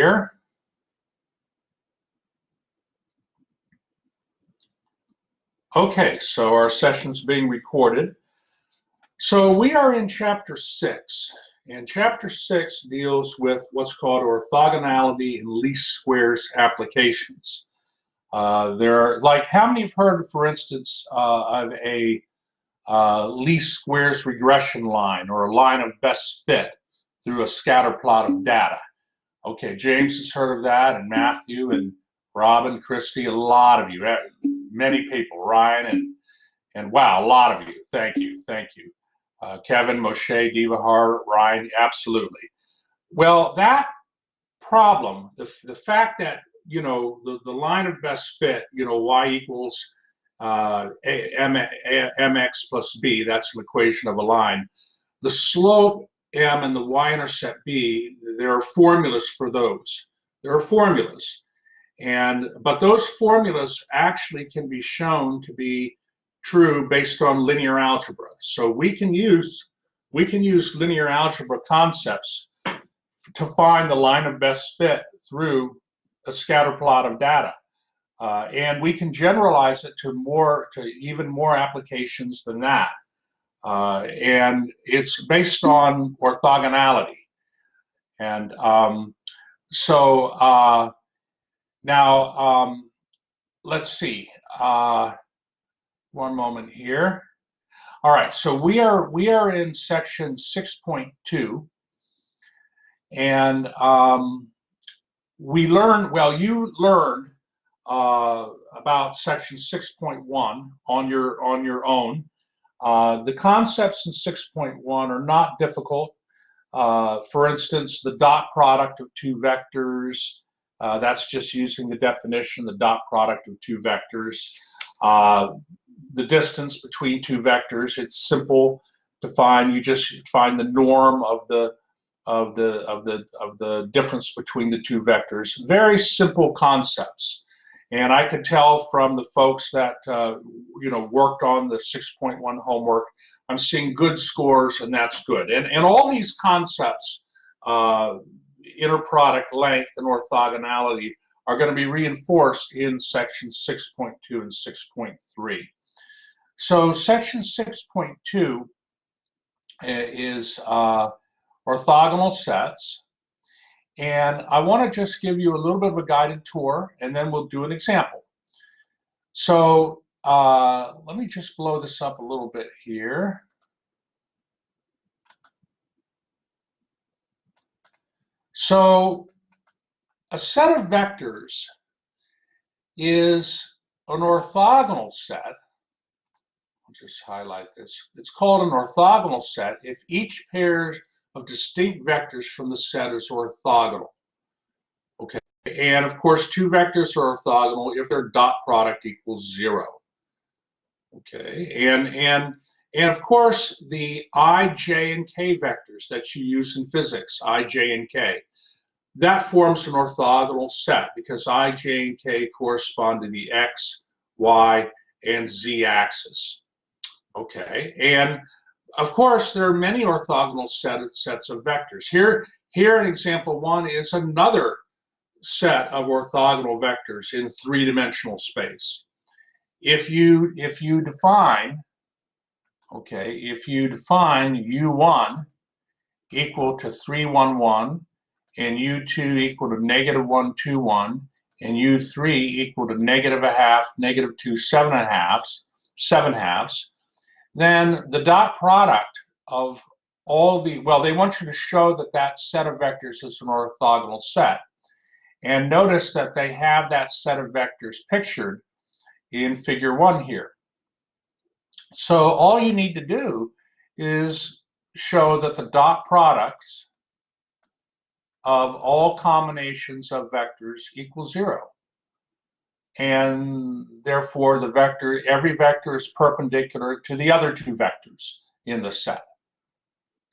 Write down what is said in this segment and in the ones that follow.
here. Okay, so our session's being recorded. So we are in chapter 6, and chapter 6 deals with what's called orthogonality and least squares applications. There are, like, how many have heard, for instance, of a least squares regression line or a line of best fit through a scatter plot of data? Okay, James has heard of that, and Matthew and Robin, Christy, a lot of you, many people, Ryan, and wow, a lot of you. Thank you, thank you. Kevin, Moshe, Divahar, Ryan, absolutely. Well, that problem, the fact that, you know, the line of best fit, you know, y equals mx plus b, that's an equation of a line. The slope m and the y-intercept b, there are formulas for those. There are formulas. But those formulas actually can be shown to be true based on linear algebra. So we can use linear algebra concepts to find the line of best fit through a scatter plot of data. And we can generalize it to even more applications than that. And it's based on orthogonality. And now let's see. One moment here. All right, so we are in section 6.2, and we learned, well, you learned about section 6.1 on your own. The concepts in 6.1 are not difficult. For instance, the dot product of two vectors, that's just using the definition, the dot product of two vectors. The distance between two vectors, it's simple to find. You just find the norm of the difference between the two vectors. Very simple concepts. And I could tell from the folks that you know, worked on the 6.1 homework, I'm seeing good scores, and that's good. And all these concepts, inner product, length, and orthogonality, are going to be reinforced in section 6.2 and 6.3. So section 6.2 is orthogonal sets. And I want to just give you a little bit of a guided tour, and then we'll do an example. So let me just blow this up a little bit here. So a set of vectors is an orthogonal set. I'll just highlight this. It's called an orthogonal set if each pair of distinct vectors from the set is orthogonal. Okay, and of course, two vectors are orthogonal if their dot product equals 0. Okay, and of course, the I, J, and K vectors that you use in physics, I, J, and K, that forms an orthogonal set because I, J, and K correspond to the X, Y, and Z axis. Okay, and of course, there are many orthogonal sets of vectors. Here in example 1 is another set of orthogonal vectors in three-dimensional space. If you define U1 equal to 3, 1, 1, and U2 equal to negative 1, 2, 1, and U3 equal to negative a half, negative 2, 7 halves, then the dot product of all the, well, they want you to show that that set of vectors is an orthogonal set. And notice that they have that set of vectors pictured in figure 1 here. So all you need to do is show that the dot products of all combinations of vectors equal 0. And therefore every vector is perpendicular to the other two vectors in the set.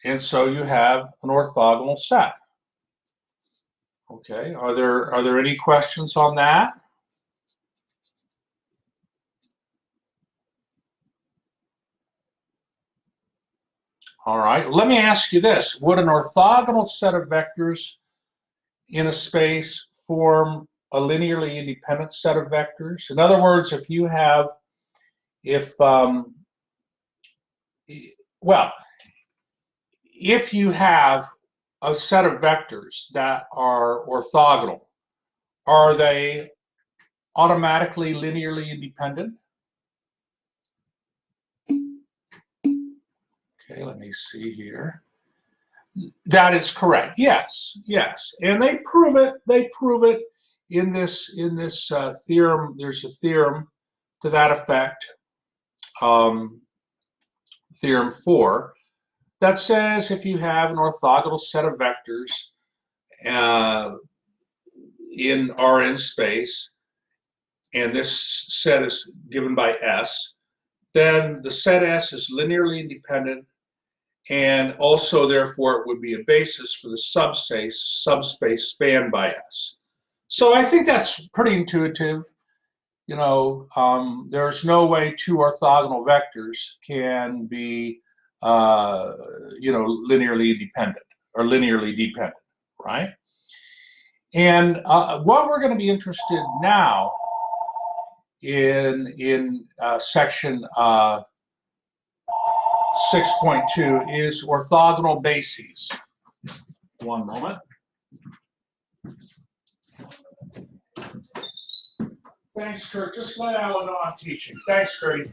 And so you have an orthogonal set. Okay, are there any questions on that? All right, let me ask you this. Would an orthogonal set of vectors in a space form a linearly independent set of vectors? In other words, if you have, if you have a set of vectors that are orthogonal, are they automatically linearly independent? Okay, let me see here. That is correct. Yes, yes, and they prove it. They prove it in this theorem. There's a theorem to that effect, theorem 4, that says if you have an orthogonal set of vectors in Rn space, and this set is given by S, then the set S is linearly independent, and also therefore it would be a basis for the subspace spanned by S. So I think that's pretty intuitive. You know, there's no way two orthogonal vectors can be, you know, linearly independent or linearly dependent, right? And what we're going to be interested now in section 6.2 is orthogonal bases. One moment. Thanks, Kurt. Just let Alan know I'm teaching. Thanks, Kurt.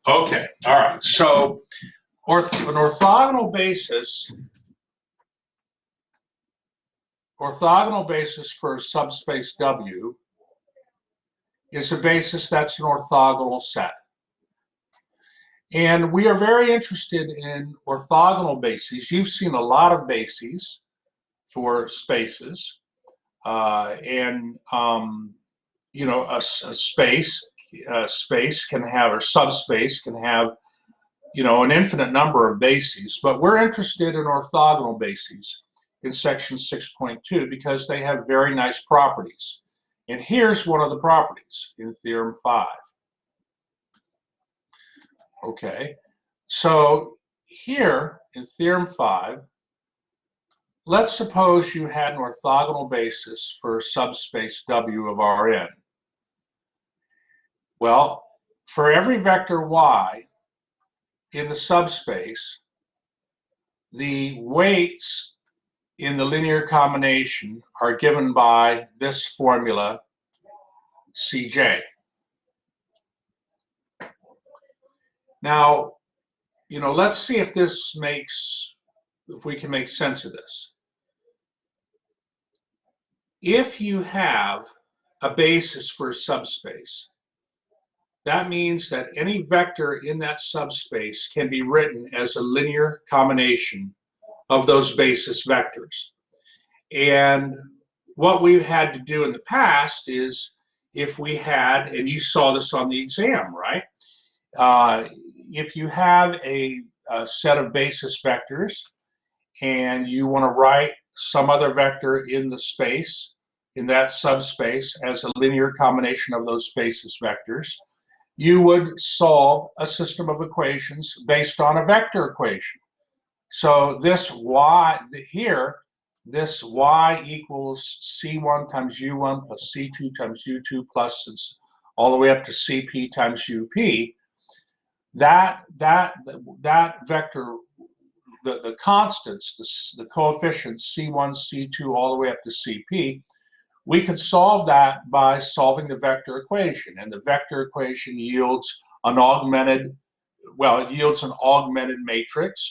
Okay, all right. So an orthogonal basis for subspace W is a basis that's an orthogonal set. And we are very interested in orthogonal bases. You've seen a lot of bases for spaces. You know, a space can have, or subspace can have, you know, an infinite number of bases. But we're interested in orthogonal bases in section 6.2 because they have very nice properties. And here's one of the properties in theorem 5. Okay, so here in theorem 5, let's suppose you had an orthogonal basis for subspace W of Rn. Well, for every vector y in the subspace, the weights in the linear combination are given by this formula Cj. Now, you know, let's see if we can make sense of this. If you have a basis for a subspace, that means that any vector in that subspace can be written as a linear combination of those basis vectors. And what we've had to do in the past is, if we had, and you saw this on the exam, right? If you have a set of basis vectors and you want to write some other vector in the space, in that subspace, as a linear combination of those basis vectors, you would solve a system of equations based on a vector equation. So this y here, this y equals C1 times U1 plus C2 times U2 plus all the way up to CP times UP. That vector, the constants, the coefficients C1, C2, all the way up to CP, we could solve that by solving the vector equation. And the vector equation yields an augmented, well, it yields an augmented matrix,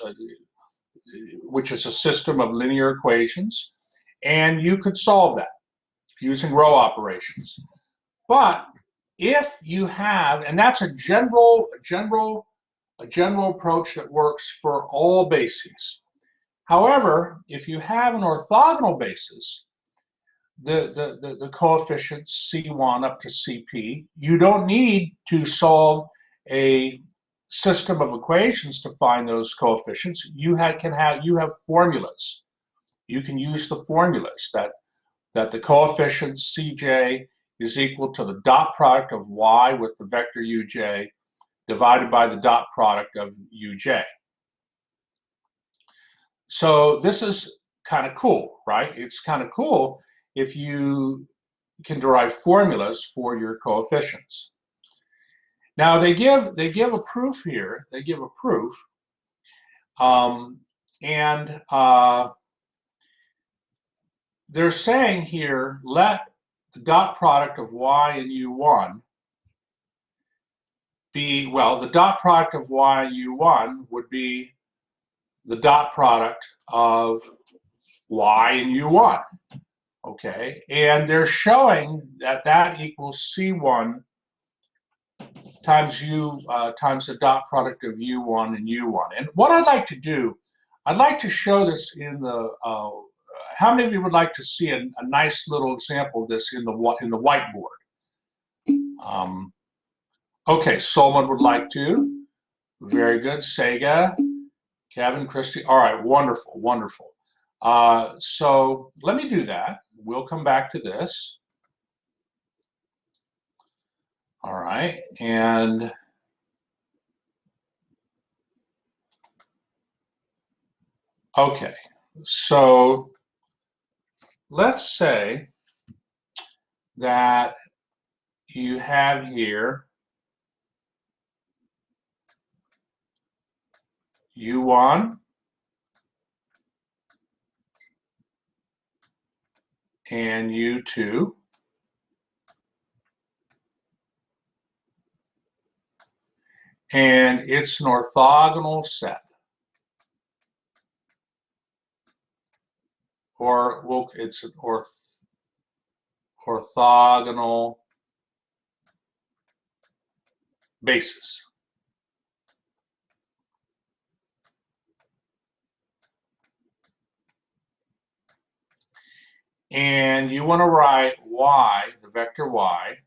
which is a system of linear equations. And you could solve that using row operations. But if you have, and that's a general approach that works for all bases. However, if you have an orthogonal basis, the coefficients C1 up to CP, you don't need to solve a system of equations to find those coefficients. You have formulas. You can use the formulas that the coefficient Cj is equal to the dot product of y with the vector uj divided by the dot product of uj. So this is kind of cool, right? It's kind of cool if you can derive formulas for your coefficients. Now they give a proof here. They give a proof, and they're saying here, let the dot product of y and u1 be, well, the dot product of y and u1 would be the dot product of y and u1. Okay, and they're showing that that equals C1 times u times the dot product of u1 and u1. And what I'd like to do, I'd like to show this in the. How many of you would like to see a nice little example of this in the whiteboard? Okay, Solomon would like to. Very good, Sega, Kevin, Christy. All right, wonderful, wonderful. So let me do that. We'll come back to this. All right, and okay, so let's say that you have here U1 and U2. And it's an orthogonal set. Or well, it's an orthogonal basis. And you want to write y, the vector y,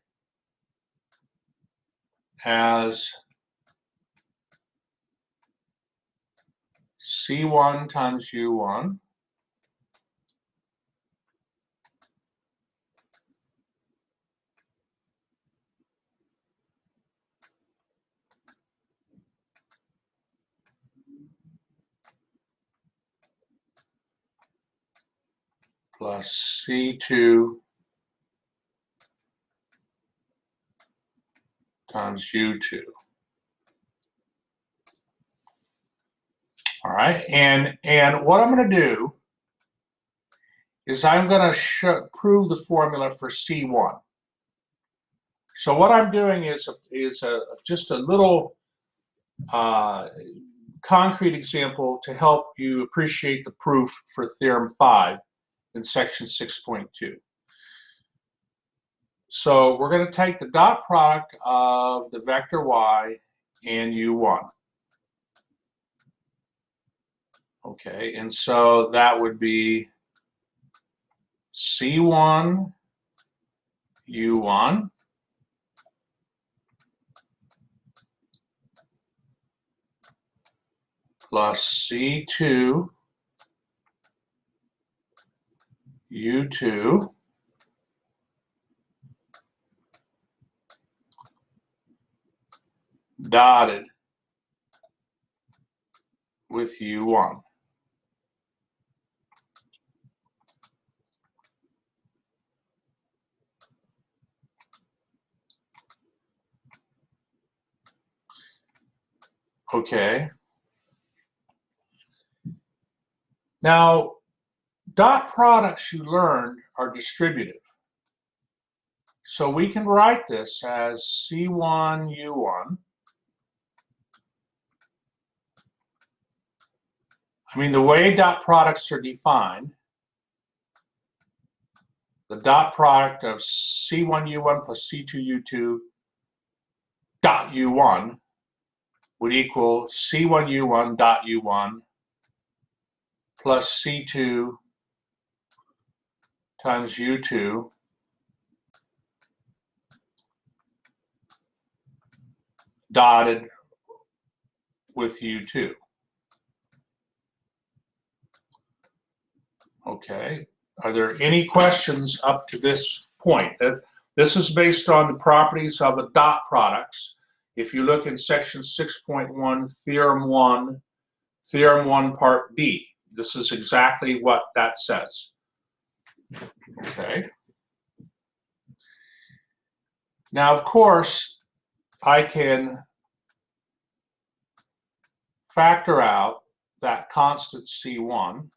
as C1 times U1 plus C2 times U2. All right, and what I'm going to do is I'm going to prove the formula for C1. So what I'm doing is just a little concrete example to help you appreciate the proof for Theorem 5 in section 6.2. So we're going to take the dot product of the vector y and u1. Okay, and so that would be C1 u1 plus C2 u2 dotted with u1. Okay. Now, dot products you learned are distributive. So we can write this as C1 U1. I mean, the way dot products are defined, the dot product of C1 U1 plus C2 U2 dot U1 would equal C1 U1 dot U1 plus C2 times U2 dotted with U2. Okay, are there any questions up to this point? This is based on the properties of the dot products. If you look in section 6.1, Theorem 1, Part B. This is exactly what that says. Okay. Now, of course, I can factor out that constant C1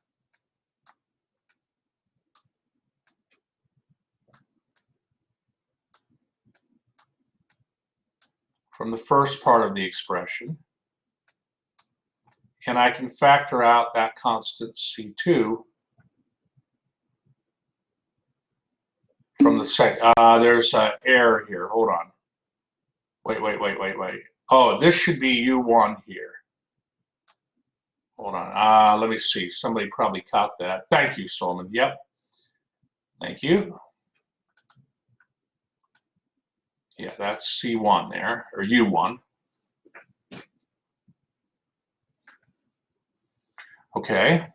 from the first part of the expression, and I can factor out that constant C2 from the second. There's an error here. Hold on. Wait. Oh, this should be U1 here. Hold on. Let me see. Somebody probably caught that. Thank you, Solomon. Yep. Thank you. Yeah, that's C1 there, or U1. Okay.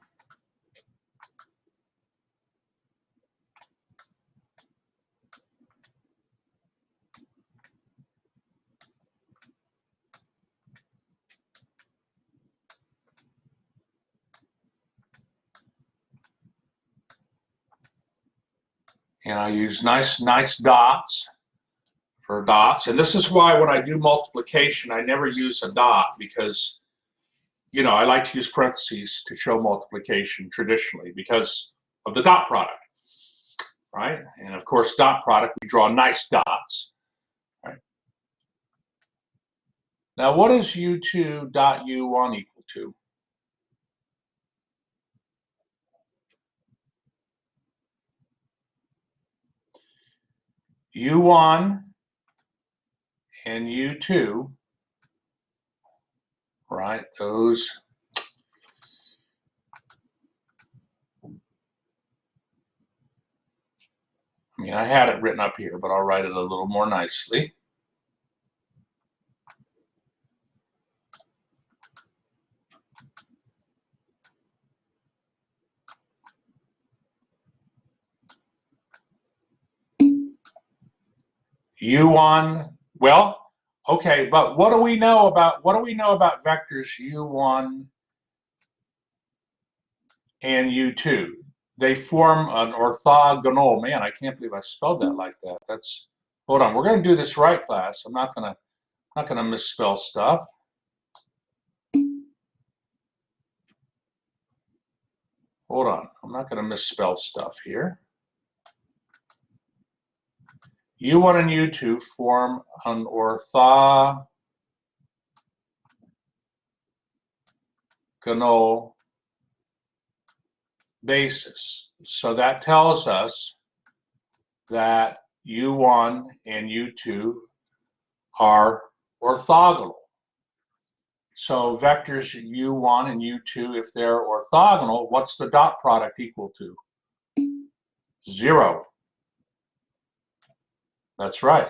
And I use nice dots for dots. And this is why when I do multiplication, I never use a dot, because, you know, I like to use parentheses to show multiplication traditionally because of the dot product, right? And of course, dot product, we draw nice dots, right? Now, what is U2 dot U1 equal to? U1 and U2, right? Those, I mean, I had it written up here, but I'll write it a little more nicely. U1, well, okay, but what do we know about vectors U1 and U2? They form an orthogonal. Man, I can't believe I spelled that like that. That's, hold on, we're going to do this right, class. I'm not going to misspell stuff. Hold on, I'm not going to misspell stuff here. U1 and U2 form an orthogonal basis. So that tells us that U1 and U2 are orthogonal. So vectors U1 and U2, if they're orthogonal, what's the dot product equal to? 0. That's right.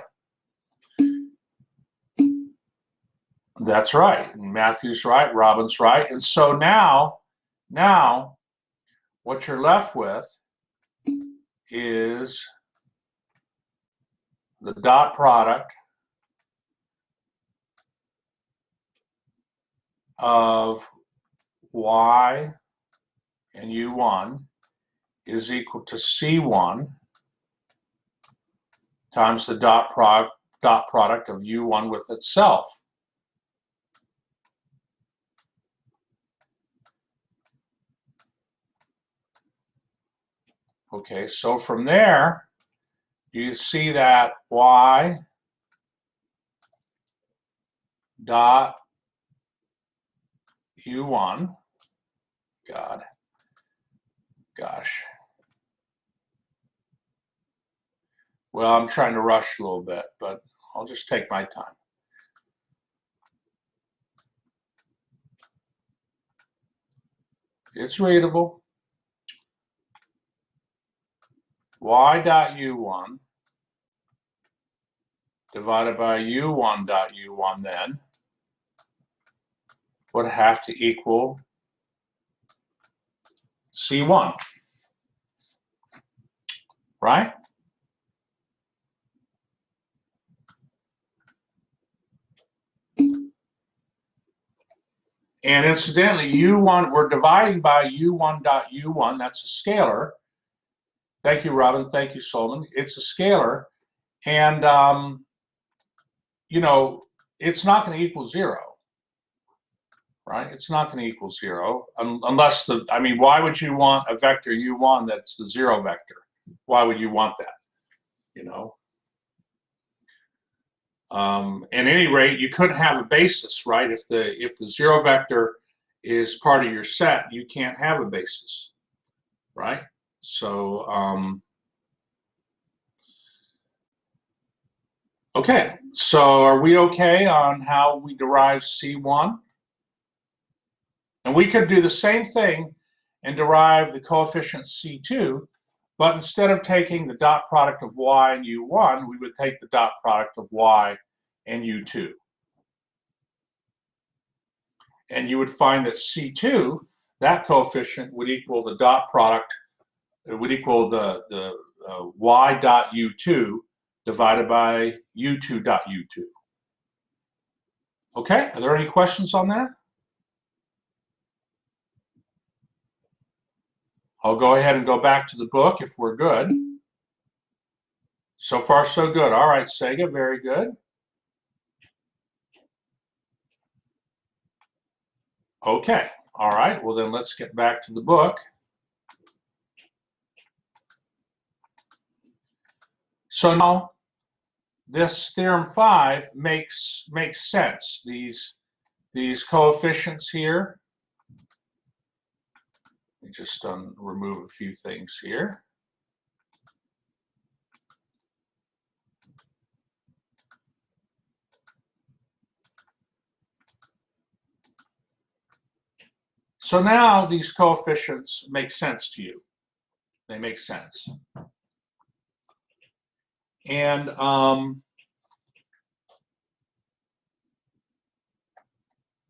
That's right. Matthew's right, Robin's right. And so now what you're left with is the dot product of Y and U1 is equal to C1 times the dot product of U1 with itself. Okay, so from there, you see that Y dot U1, gosh. Well, I'm trying to rush a little bit, but I'll just take my time. It's readable. Y dot U1 divided by U1 dot U1 then would have to equal C1, right? And incidentally, U1, we're dividing by U1 dot U1, that's a scalar. Thank you, Robin. Thank you, Solomon. It's a scalar. And, you know, it's not going to equal 0, right? It's not going to equal 0 unless I mean, why would you want a vector U1 that's the 0 vector? Why would you want that, you know? At any rate, you couldn't have a basis, right? If the 0 vector is part of your set, you can't have a basis, right? So, okay, so are we okay on how we derive C1? And we could do the same thing and derive the coefficient C2, but instead of taking the dot product of y and u1, we would take the dot product of y and u2. And you would find that C2, that coefficient, would equal the dot product, it would equal the y dot u2 divided by u2 dot u2. Okay, are there any questions on that? I'll go ahead and go back to the book if we're good. So far, so good. All right, Sega, very good. Okay, all right, well then let's get back to the book. So now this theorem 5 makes sense. These coefficients here, let me just remove a few things here. So now these coefficients make sense to you. They make sense. And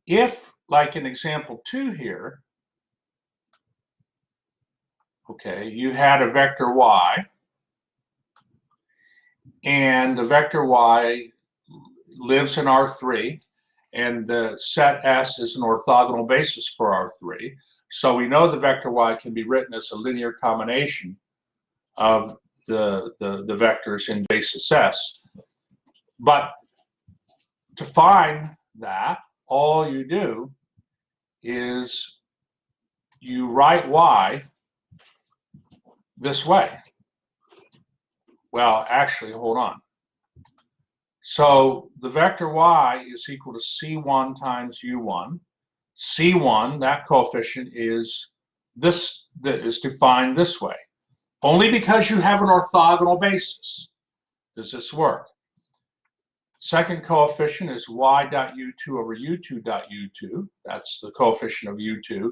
if, like in example 2 here, okay, you had a vector y, and the vector y lives in R3, and the set S is an orthogonal basis for R3. So we know the vector y can be written as a linear combination of the vectors in basis S. But to find that, all you do is you write y this way. Well, actually, hold on. So the vector y is equal to C1 times U1. C1, that coefficient is defined this way. Only because you have an orthogonal basis does this work. Second coefficient is y dot u2 over u2 dot u2. That's the coefficient of u2.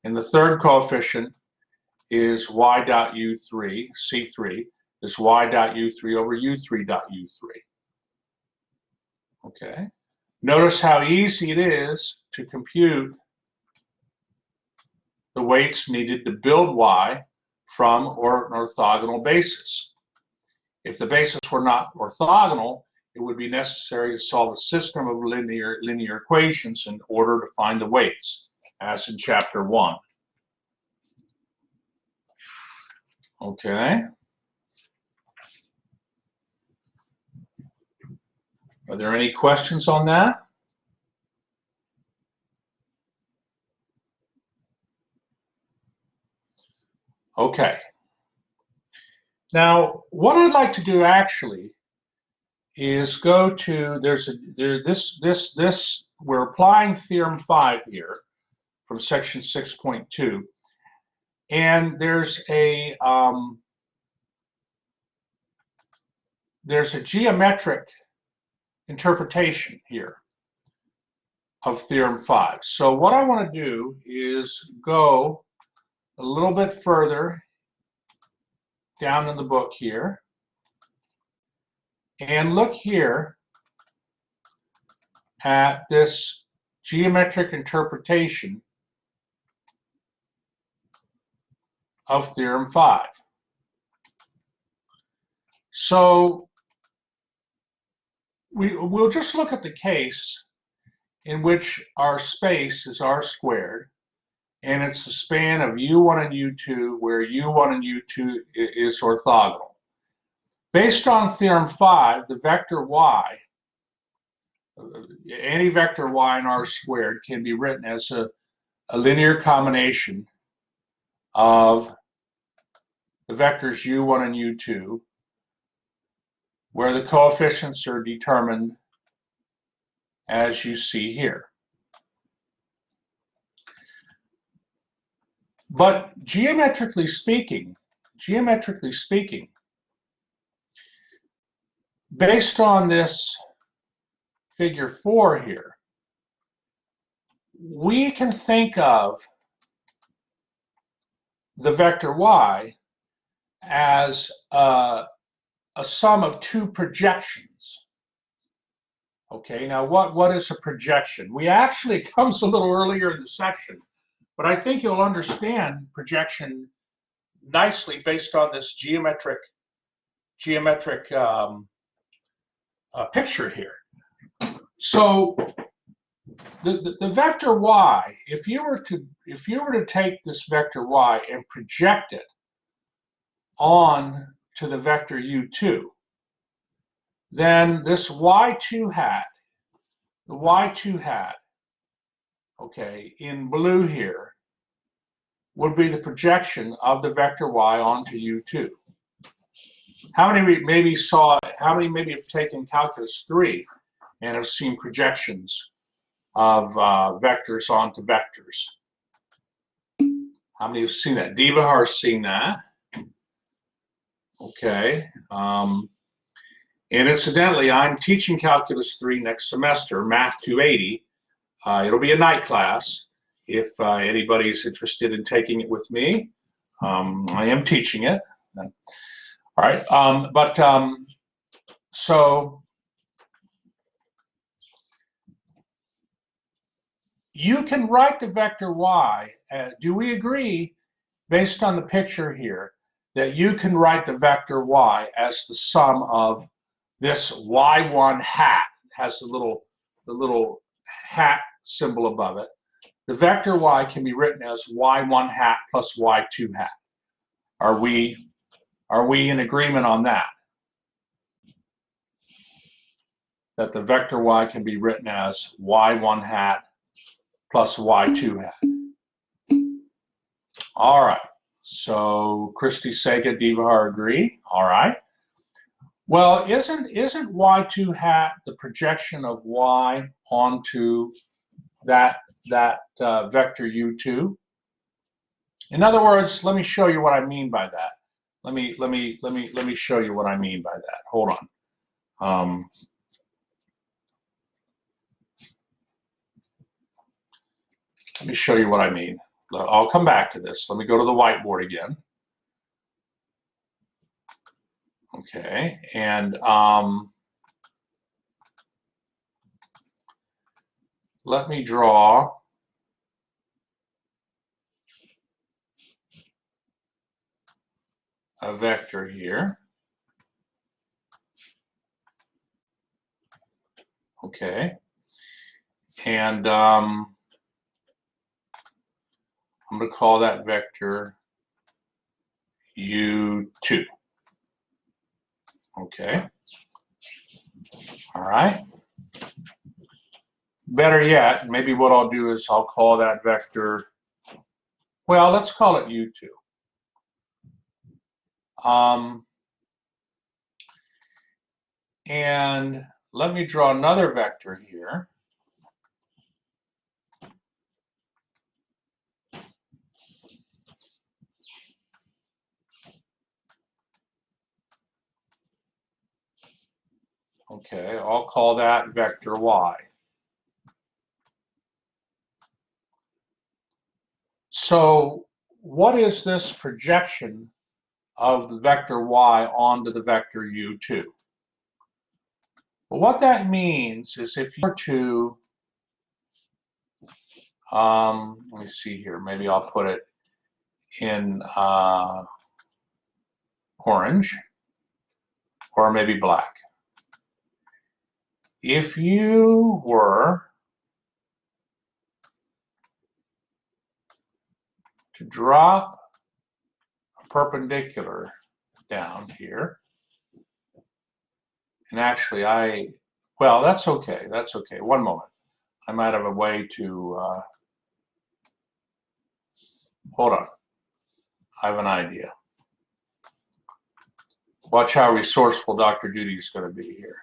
And the third coefficient is y dot u3, C3, is y dot u3 over u3 dot u3. Okay. Notice how easy it is to compute the weights needed to build y from an orthogonal basis. If the basis were not orthogonal, it would be necessary to solve a system of linear equations in order to find the weights, as in chapter 1. Okay. Are there any questions on that? Okay. Now, what I'd like to do actually is go to, we're applying theorem 5 here from section 6.2, and there's a geometric interpretation here of theorem 5. So what I want to do is go a little bit further down in the book here and look here at this geometric interpretation of theorem 5. So we'll just look at the case in which our space is r squared, and it's the span of u1 and u2 where u1 and u2 is orthogonal. Based on Theorem 5, the vector y, any vector y in r squared, can be written as a linear combination of the vectors u1 and u2, where the coefficients are determined as you see here. But geometrically speaking, based on this figure 4 here, we can think of the vector y as a sum of two projections. Okay, now what is a projection? It comes a little earlier in the section, but I think you'll understand projection nicely based on this geometric picture here. So the vector y, if you were to take this vector y and project it on to the vector u2, then this y2 hat, the y2 hat, okay, in blue here, would be the projection of the vector y onto u2. How many maybe have taken calculus 3 and have seen projections of vectors onto vectors? How many have seen that? Divahar's seen that. Okay. And incidentally, I'm teaching calculus 3 next semester, Math 280. It'll be a night class. If anybody's interested in taking it with me, I am teaching it. All right. So you can write the vector y. Do we agree, based on the picture here, that you can write the vector y as the sum of this y1 hat? It has the little hat symbol above it. The vector y can be written as y1 hat plus y2 hat. Are we in agreement on that? That the vector y can be written as y1 hat plus y2 hat. All right. So Christy, Sega, Divahar agree. All right. Well, isn't y2 hat the projection of y onto that vector u2? In other words, let me show you what I mean by that. Let me show you what I mean by that. Hold on. Let me show you what I mean. I'll come back to this. Let me go to the whiteboard again. Okay, and let me draw a vector here. Okay, and I'm going to call that vector u2. Okay, all right. Better yet, maybe what I'll do is I'll call that vector, well, let's call it u2. And let me draw another vector here. Okay, I'll call that vector y. So what is this projection of the vector y onto the vector u2? Well, what that means is if you were to, let me see here, maybe I'll put it in orange or maybe black. If you were to drop a perpendicular down here. And actually, well, that's okay. That's okay. One moment. I might have a way to, hold on. I have an idea. Watch how resourceful Dr. Judy is going to be here.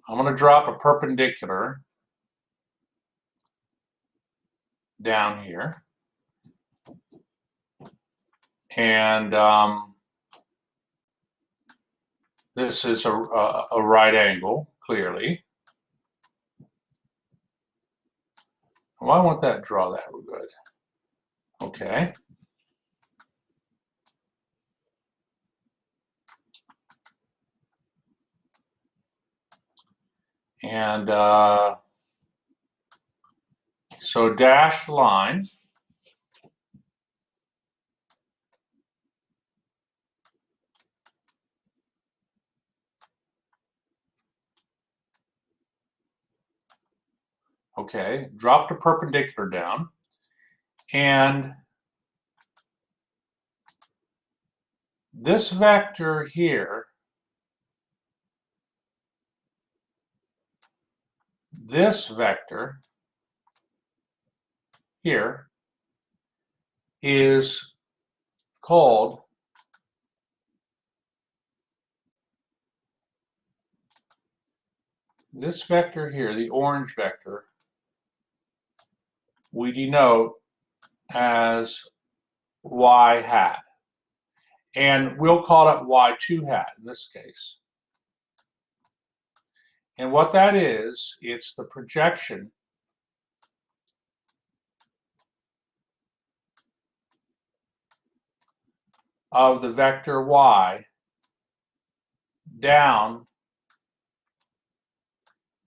I'm going to drop a perpendicular down here. And this is a right angle, clearly. Why won't that draw that good? Okay. And so dashed line. Okay, dropped a perpendicular down, and this vector here, this vector here is called this vector here, the orange vector, we denote as y hat. And we'll call it y2 hat in this case. And what that is, it's the projection of the vector y down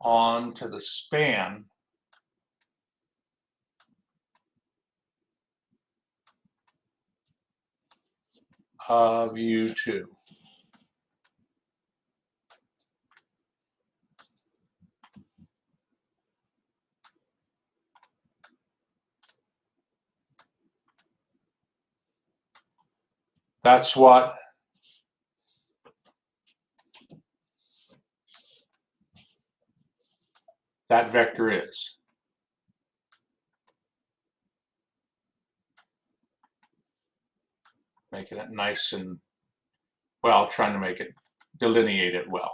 onto the span of U2. That's what that vector is. Making it nice and, well, trying to make it, delineate it well.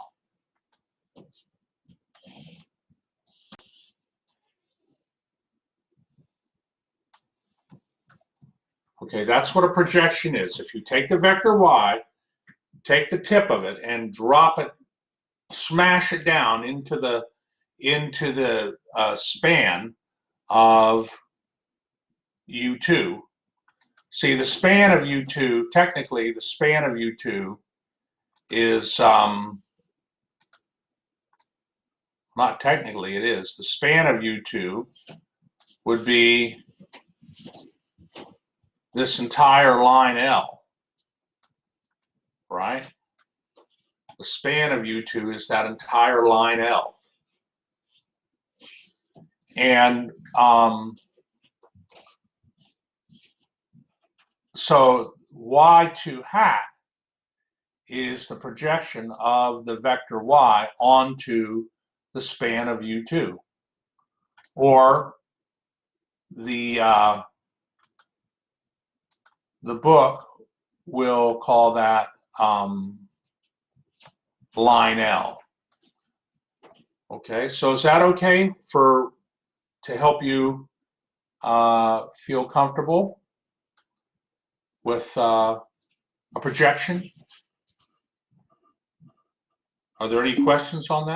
Okay, that's what a projection is. If you take the vector y, take the tip of it and drop it, smash it down into the span of U2. See, the span of U2, technically the span of U2 is, not technically, it is. The span of U2 would be this entire line L, right? The span of U2 is that entire line L. And so y2 hat is the projection of the vector y onto the span of U2. Or the book will call that line L. Okay, so is that okay to help you feel comfortable with a projection? Are there any questions on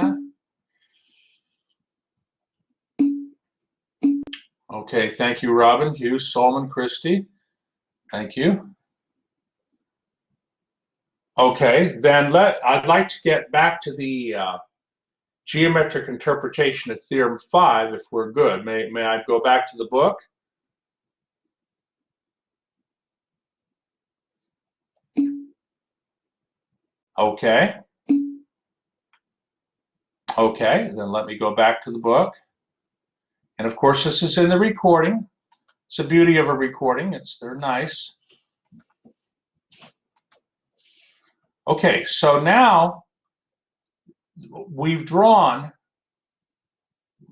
that? Okay, thank you, Robin, Hughes, Solomon, Christie. Thank you. Okay, then I'd like to get back to the geometric interpretation of Theorem 5 if we're good. May I go back to the book? Okay. Okay, then let me go back to the book. And of course, this is in the recording, It's the beauty of a recording. They're nice. Okay, so now we've drawn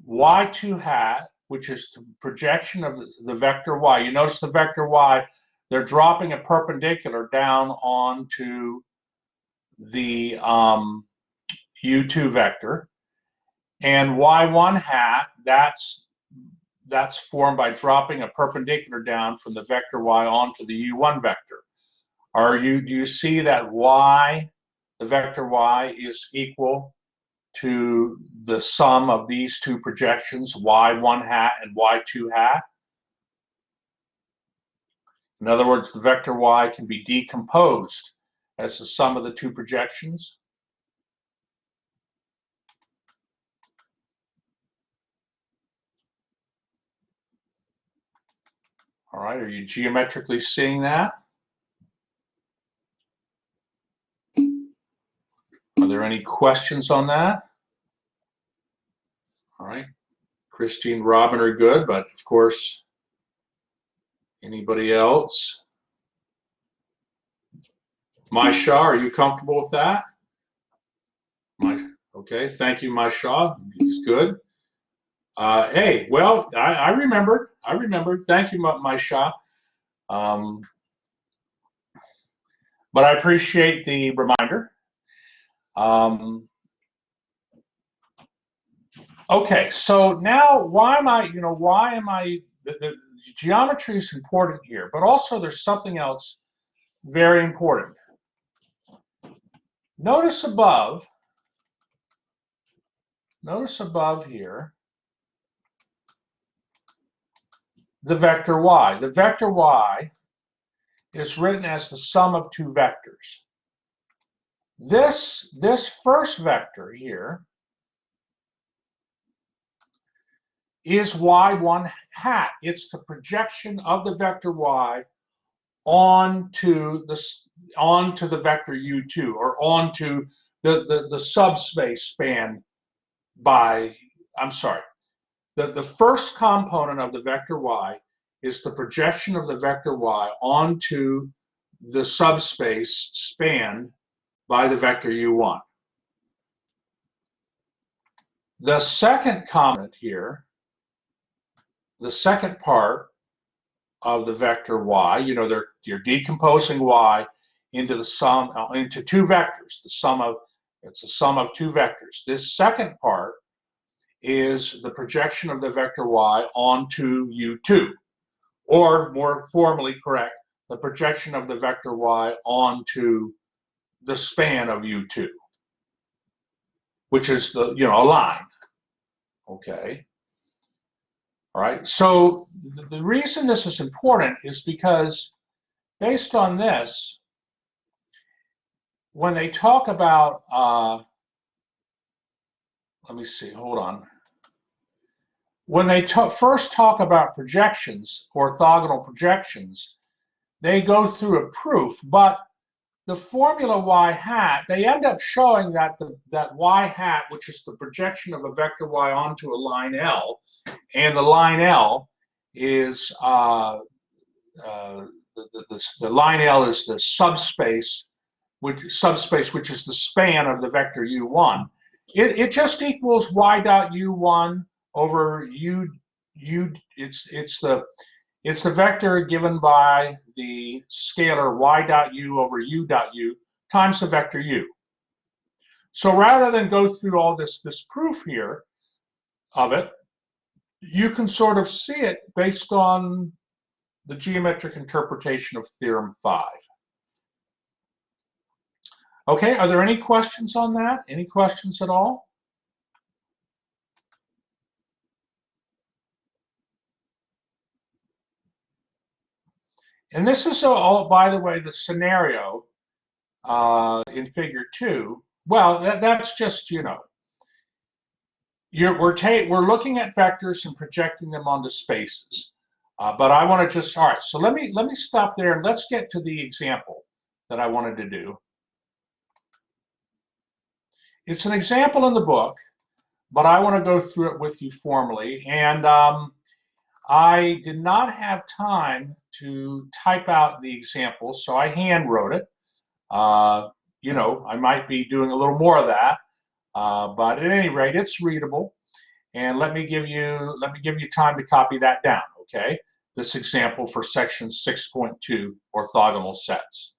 y2 hat, which is the projection of the vector y. You notice the vector y, they're dropping a perpendicular down onto the u2 vector. And y1 hat, that's formed by dropping a perpendicular down from the vector y onto the u1 vector. Do you see that y, the vector y, is equal to the sum of these two projections, y1 hat and y2 hat? In other words, the vector y can be decomposed as the sum of the two projections. All right, are you geometrically seeing that? Are there any questions on that? All right, Christine, Robin are good, but of course, anybody else? Maisha, are you comfortable with that? Okay, thank you, Maisha. He's good. Hey, well, I remembered. Thank you, Maisha. But I appreciate the reminder. Okay, so now the geometry is important here, but also there's something else very important. Notice above here, the vector y. The vector y is written as the sum of two vectors. This first vector here is y1 hat. It's the projection of the vector y onto the vector u2, or onto the subspace spanned by, I'm sorry, the first component of the vector y is the projection of the vector y onto the subspace spanned by the vector u1. The second component here, the second part of the vector y, you're decomposing y into into two vectors. It's a sum of two vectors. This second part is the projection of the vector y onto u2, or more formally correct, the projection of the vector y onto the span of u2, which is a line. Okay. All right. So the reason this is important is because based on this, when they talk about, let me see, hold on. When they first talk about projections, orthogonal projections, they go through a proof, but the formula y hat, they end up showing that that y hat, which is the projection of a vector y onto a line L, and the line L is the line L is the subspace, which is the span of the vector u1. It just equals y dot u1 over it's the vector given by the scalar y dot u over u dot u times the vector u. So rather than go through all this proof here of it, you can sort of see it based on the geometric interpretation of Theorem 5. Okay, are there any questions on that? Any questions at all? And this is all, by the way, the scenario in Figure 2. Well, that's just, we're looking at vectors and projecting them onto spaces. But I want to just, all right, so let me stop there and let's get to the example that I wanted to do. It's an example in the book, but I want to go through it with you formally. And I did not have time to type out the example, so I hand wrote it. You know, I might be doing a little more of that, but at any rate, it's readable. And let me give you time to copy that down, okay? This example for section 6.2, orthogonal sets.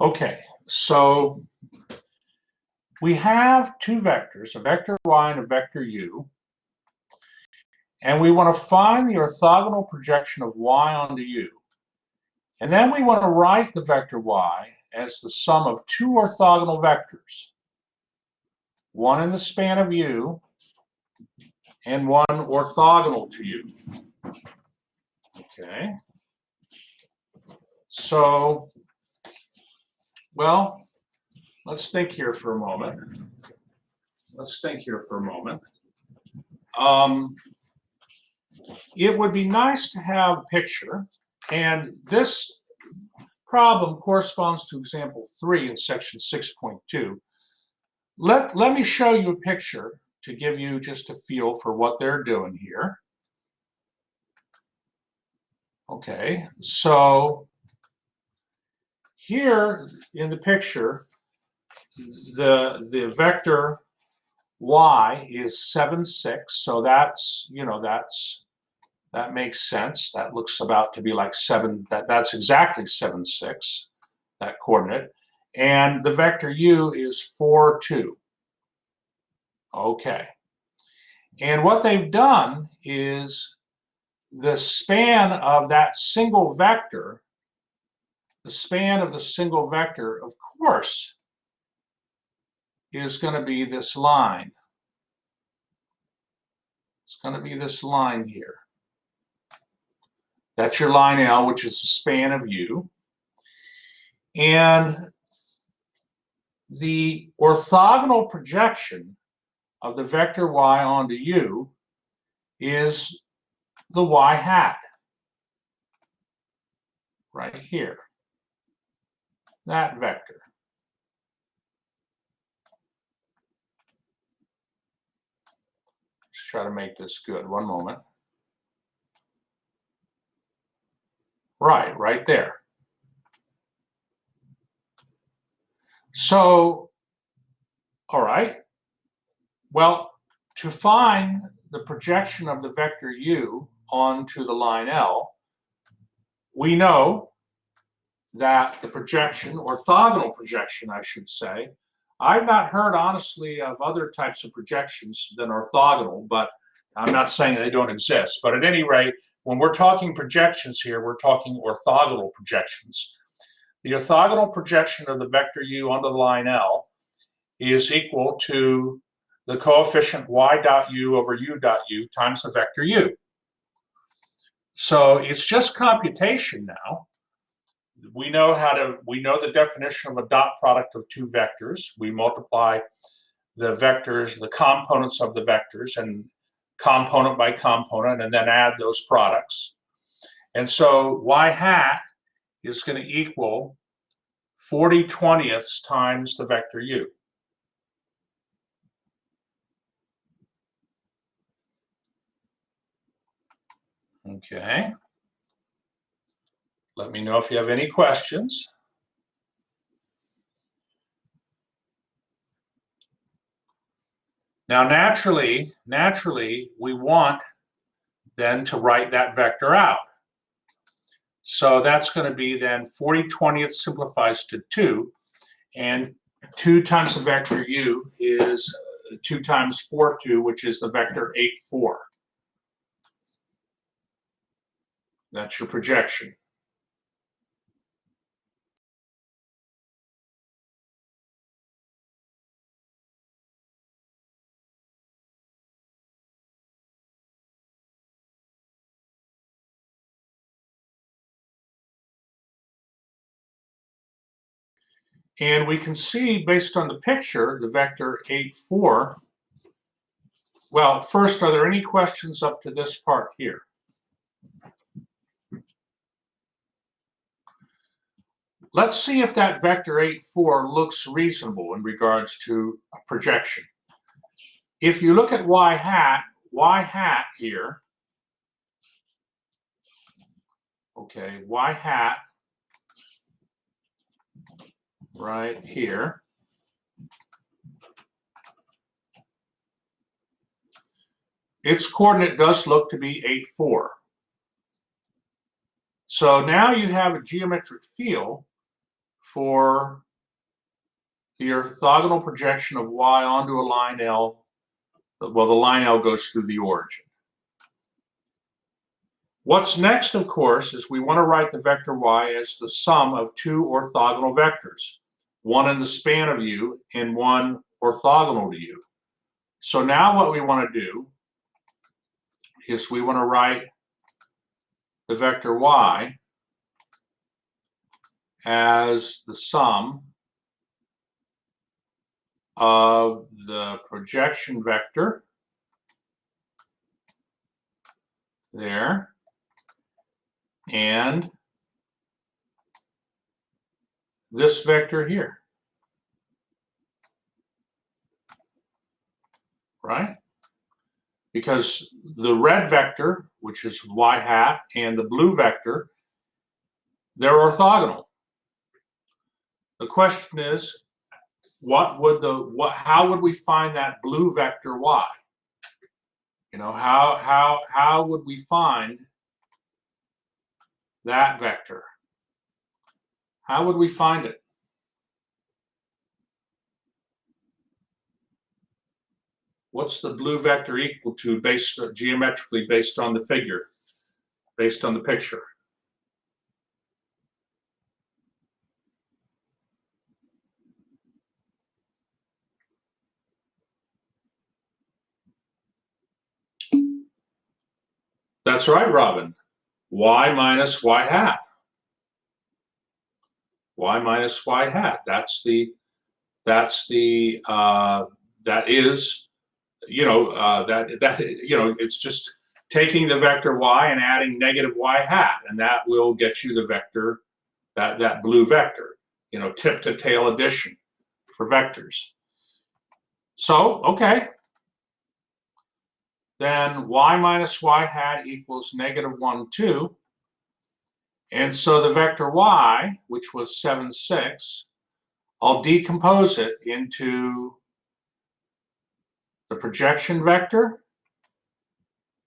Okay, so we have two vectors, a vector y and a vector u, and we want to find the orthogonal projection of y onto u. And then we want to write the vector y as the sum of two orthogonal vectors, one in the span of u and one orthogonal to u. Okay, so, well, let's think here for a moment. It would be nice to have a picture, and this problem corresponds to example 3 in section 6.2. Let me show you a picture to give you just a feel for what they're doing here. Okay, so here in the picture, the vector y is 7, 6, so that's, you know, that makes sense. That looks about to be like 7, that's exactly 7, 6, that coordinate. And the vector u is 4, 2. Okay. And what they've done is the span of that single vector, the span of the single vector, of course, is going to be this line. It's going to be this line here. That's your line L, which is the span of U. And the orthogonal projection of the vector y onto U is the y hat, right here, that vector. Let's try to make this good. One moment. Right there. So, all right. Well, to find the projection of the vector U onto the line L, we know that the projection, orthogonal projection, I should say, I've not heard honestly of other types of projections than orthogonal, but I'm not saying they don't exist. But at any rate, when we're talking projections here, we're talking orthogonal projections. The orthogonal projection of the vector U onto the line L is equal to the coefficient y dot u over u dot u times the vector u. So it's just computation now. We know the definition of a dot product of two vectors. We multiply the vectors, the components of the vectors, and component by component, and then add those products. And so y hat is going to equal 40/20ths times the vector u. Okay. Let me know if you have any questions. Now, naturally, we want then to write that vector out. So that's going to be then 40/20ths simplifies to 2, and 2 times the vector u is 2 times 4, 2, which is the vector 8, 4. That's your projection. And we can see, based on the picture, the vector 8, 4. Well, first, are there any questions up to this part here? Let's see if that vector 8, 4 looks reasonable in regards to a projection. If you look at y hat here, okay, y hat right here, its coordinate does look to be 8, 4. So now you have a geometric field for the orthogonal projection of y onto a line L. Well, the line L goes through the origin. What's next, of course, is we want to write the vector y as the sum of two orthogonal vectors, one in the span of u and one orthogonal to u. So now what we want to do is we want to write the vector y as the sum of the projection vector there and this vector here, right? Because the red vector, which is y hat, and the blue vector, they're orthogonal. The question is, how would we find that blue vector y? You know, how would we find that vector? How would we find it? What's the blue vector equal to geometrically based on the figure, based on the picture? That's right, Robin. Y minus y hat. Y minus y hat. That is, it's just taking the vector y and adding negative y hat, and that will get you the vector, that blue vector, tip to tail addition for vectors. So, okay. Then y minus y hat equals negative 1, 2. And so the vector y, which was 7, 6, I'll decompose it into the projection vector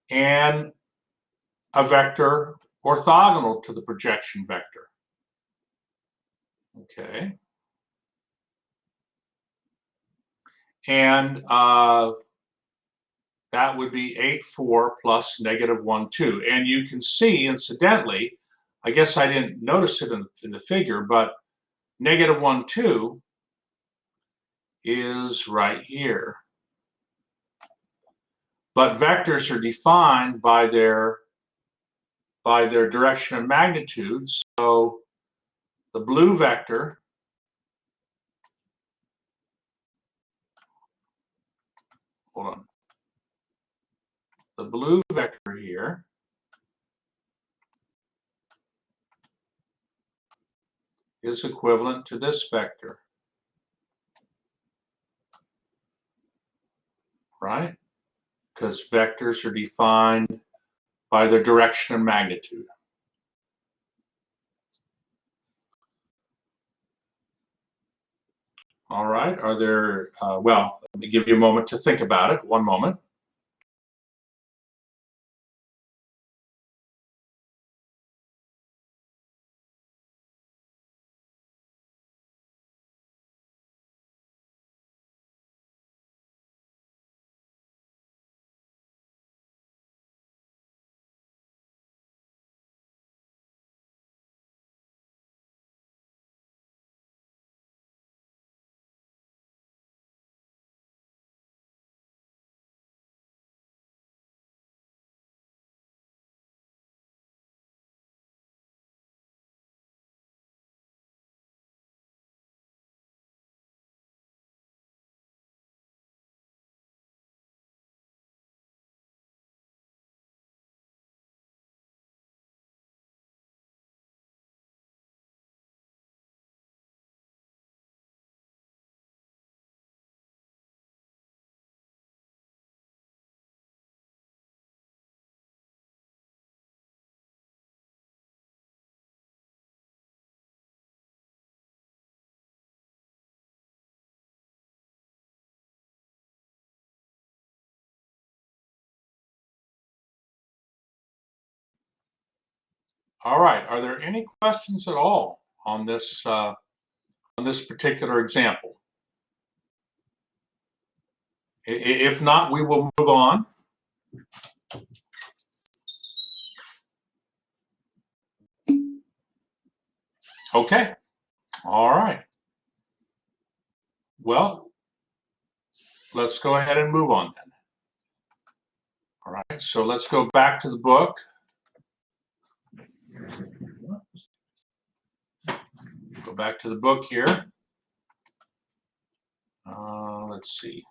and a vector orthogonal to the projection vector. Okay. And that would be 8, 4 plus negative 1, 2. And you can see, incidentally, I guess I didn't notice it in the figure, but negative 1, 2 is right here. But vectors are defined by their direction of magnitude. So the blue vector the blue vector here is equivalent to this vector, right? Because vectors are defined by their direction of magnitude. All right, are there, well, let me give you a moment to think about it. One moment. All right, are there any questions at all on this particular example? If not, we will move on. Okay, all right. Well, let's go ahead and move on then. All right, so let's go back to the book. Go back to the book here. Let's see.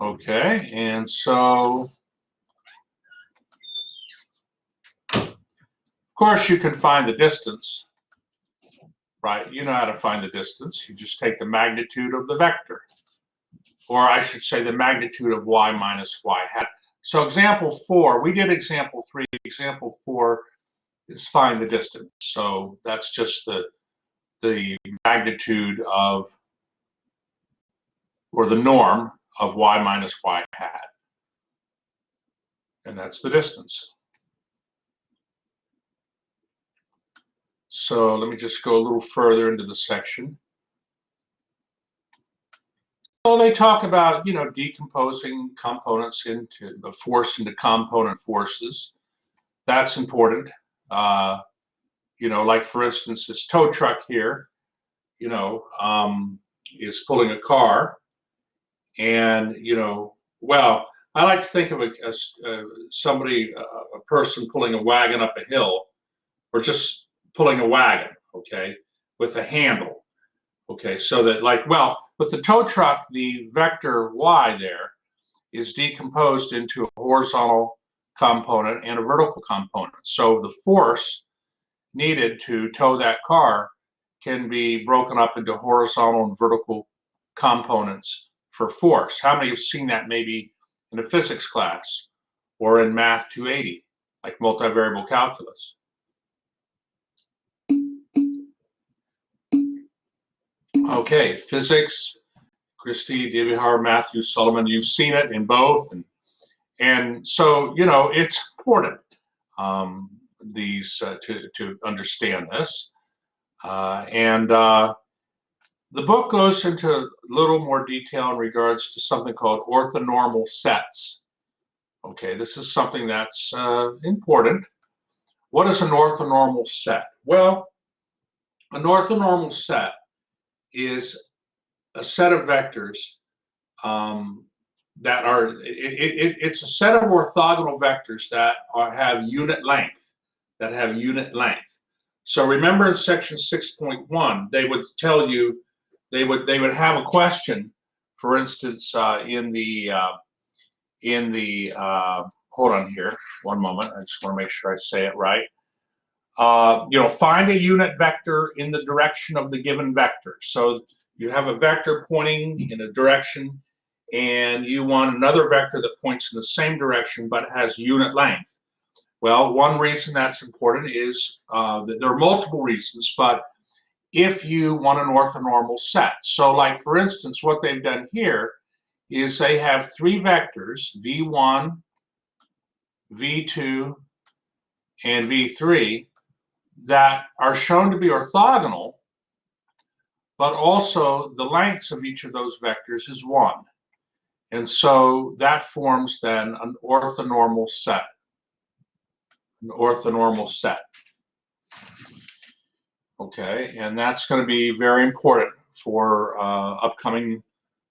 Okay, and so, of course, you can find the distance, right? You know how to find the distance. You just take the magnitude of the vector, or I should say the magnitude of y minus y hat. So example 4, we did example 3. Example 4 is find the distance. So that's just the magnitude of, or the norm of y minus y hat. And that's the distance. So let me just go a little further into the section. So they talk about, decomposing components into the force into component forces. That's important. Like for instance, this tow truck here, is pulling a car, and well, I like to think of a person pulling a wagon up a hill, or just pulling a wagon, okay, with a handle. Okay, so that with the tow truck, the vector y there is decomposed into a horizontal component and a vertical component. So the force needed to tow that car can be broken up into horizontal and vertical components for force. How many have seen that maybe in a physics class or in Math 280, like multivariable calculus? Okay, physics, Christy, Devihar, Matthew, Sullivan, you've seen it in both. And so, it's important to understand this. The book goes into a little more detail in regards to something called orthonormal sets. Okay, this is something that's important. What is an orthonormal set? Well, an orthonormal set is a set of vectors that are, it's a set of orthogonal vectors that have unit length, So remember in section 6.1, they would tell you, they would have a question, for instance, in the hold on here, one moment, I just want to make sure I say it right. Find a unit vector in the direction of the given vector. So you have a vector pointing in a direction, and you want another vector that points in the same direction but has unit length. Well, one reason that's important is that there are multiple reasons, but if you want an orthonormal set. So like for instance, what they've done here is they have three vectors, v1, v2, and v3, that are shown to be orthogonal, but also the lengths of each of those vectors is 1. And so that forms then an orthonormal set. Okay, and that's going to be very important for upcoming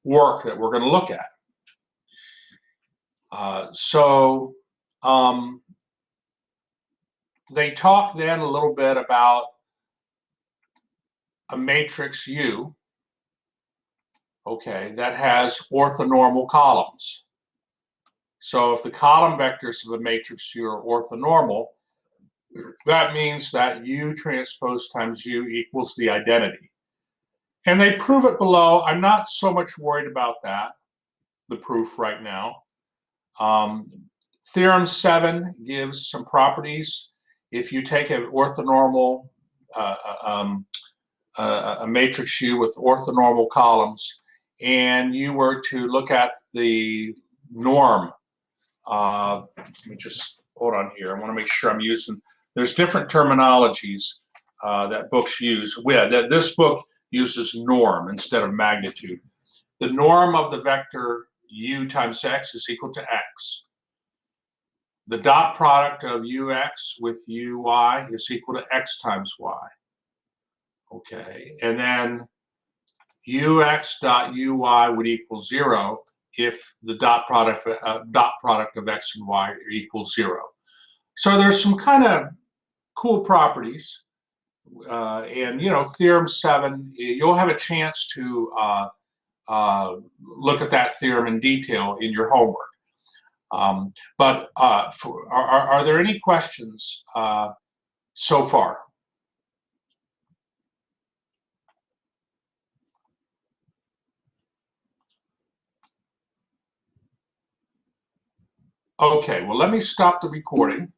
work that we're going to look at. They talk then a little bit about a matrix U, okay, that has orthonormal columns. So if the column vectors of a matrix U are orthonormal, that means that U transpose times U equals the identity. And they prove it below. I'm not so much worried about that, the proof right now. Theorem 7 gives some properties. If you take an orthonormal, a matrix U with orthonormal columns, and you were to look at the norm, let me just hold on here. I want to make sure I'm using, there's different terminologies that books use. This book uses norm instead of magnitude. The norm of the vector U times X is equal to X. The dot product of UX with UY is equal to X times Y. Okay, and then UX dot UY would equal 0 if the dot product of X and Y equals 0. So there's some kind of cool properties, and Theorem 7, you'll have a chance to look at that theorem in detail in your homework. But are there any questions so far? Okay, well, let me stop the recording.